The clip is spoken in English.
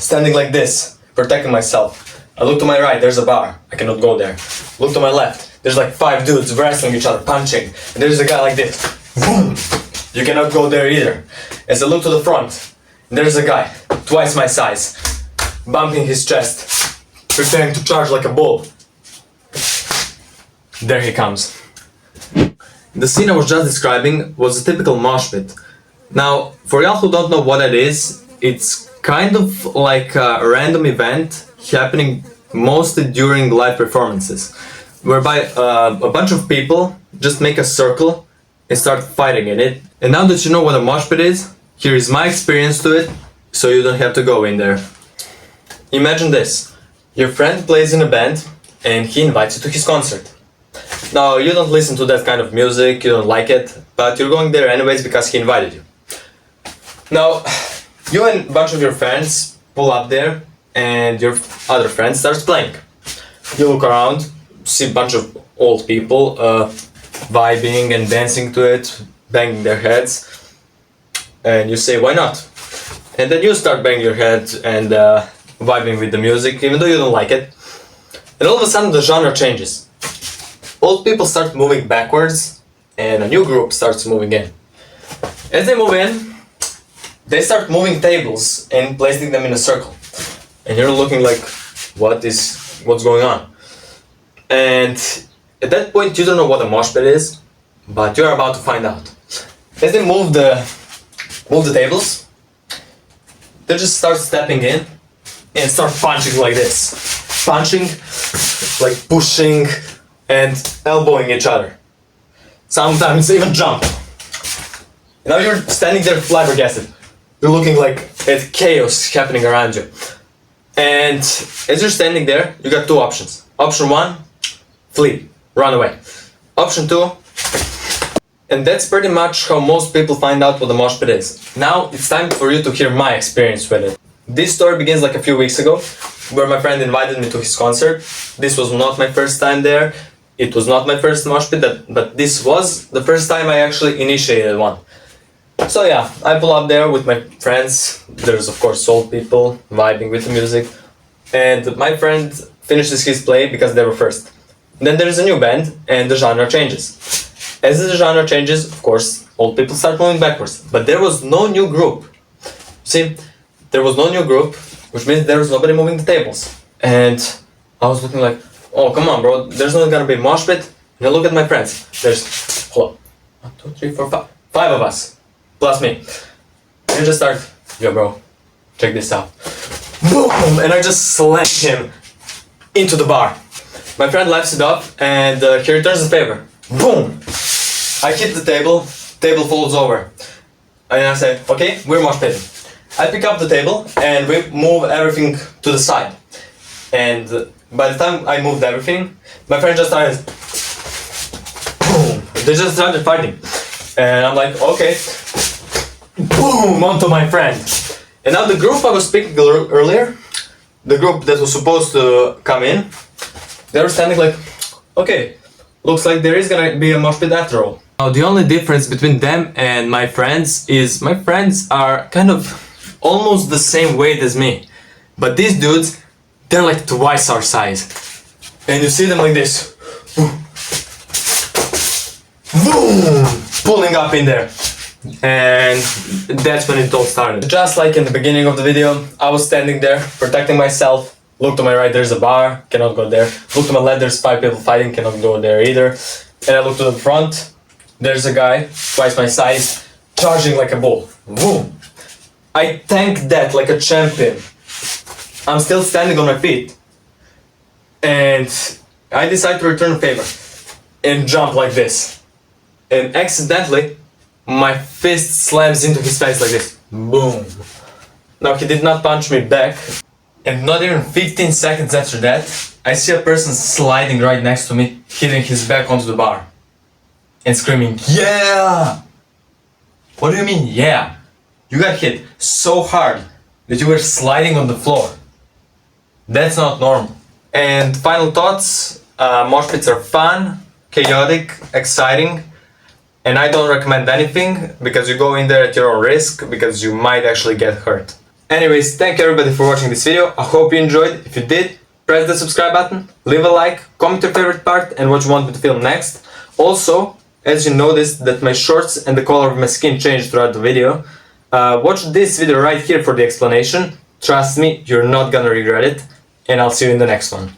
standing like this, protecting myself. I look to my right, there's a bar, I cannot go there. Look to my left, there's like 5 dudes wrestling each other, punching. And there's a guy like this, boom! You cannot go there either. As I look to the front, there's a guy, twice my size, bumping his chest, preparing to charge like a bull. There he comes. The scene I was just describing was a typical mosh pit. Now, for y'all who don't know what it is, it's kind of like a random event happening mostly during live performances, whereby a bunch of people just make a circle and start fighting in it. And now that you know what a mosh pit is, here is my experience to it, so you don't have to go in there. Imagine this. Your friend plays in a band and he invites you to his concert. Now, you don't listen to that kind of music, you don't like it, but you're going there anyways because he invited you. Now, you and a bunch of your friends pull up there and your other friend starts playing. You look around, see a bunch of old people vibing and dancing to it, banging their heads, and you say, why not? And then you start banging your head and vibing with the music, even though you don't like it. And all of a sudden the genre changes. Old people start moving backwards and a new group starts moving in. As they move in, they start moving tables and placing them in a circle. And you're looking like, what's going on? And at that point you don't know what a mosh pit is, but you're about to find out. As they move the tables, they just start stepping in and start punching like this. Punching, like pushing and elbowing each other. Sometimes even jump. Now you're standing there flabbergasted. You're looking like at chaos happening around you. And as you're standing there, you got 2 options. Option 1, flee, run away. Option 2, and that's pretty much how most people find out what the mosh pit is. Now it's time for you to hear my experience with it. This story begins like a few weeks ago, where my friend invited me to his concert. This was not my first time there. It was not my first mosh pit, but this was the first time I actually initiated one. So yeah, I pull up there with my friends. There's of course old people vibing with the music. And my friend finishes his play because they were first. Then there's a new band and the genre changes. As the genre changes, of course, old people start moving backwards. But there was no new group. See, there was no new group, which means there was nobody moving the tables. And I was looking like, oh, come on, bro, there's not gonna be a mosh pit. And I look at my friends. There's, hold on, 1, 2, 3, 4, 5. 5 of us, plus me. And I just start, yo, bro, check this out. Boom! And I just slam him into the bar. My friend laughs it off, and he returns the favor. Boom! I hit the table folds over. And I say, okay, we're mosh pitting. I pick up the table and we move everything to the side. And by the time I moved everything, my friend just started, boom! They just started fighting. And I'm like, okay, boom! Onto my friend. And now the group I was speaking earlier, the group that was supposed to come in, they were standing like, okay, looks like there is gonna be a mosh pit after all. Now the only difference between them and my friends is my friends are kind of almost the same weight as me. But these dudes, they're like twice our size. And you see them like this. Boom! Pulling up in there. And that's when it all started. Just like in the beginning of the video, I was standing there, protecting myself. Look to my right, there's a bar, cannot go there. Look to my left, there's 5 people fighting, cannot go there either. And I look to the front, there's a guy, twice my size, charging like a bull. Boom! I tanked that like a champion. I'm still standing on my feet. And I decide to return the favor and jump like this. And accidentally, my fist slams into his face like this. Boom. Now he did not punch me back. And not even 15 seconds after that, I see a person sliding right next to me, hitting his back onto the bar. And screaming, yeah! What do you mean, yeah? You got hit so hard that you were sliding on the floor. That's not normal. And final thoughts, mosh pits are fun, chaotic, exciting, and I don't recommend anything because you go in there at your own risk because you might actually get hurt. Anyways, thank you everybody for watching this video. I hope you enjoyed. If you did, press the subscribe button, leave a like, comment your favorite part and what you want me to film next. Also, as you noticed that my shorts and the color of my skin changed throughout the video, watch this video right here for the explanation. Trust me, you're not gonna regret it. And I'll see you in the next one.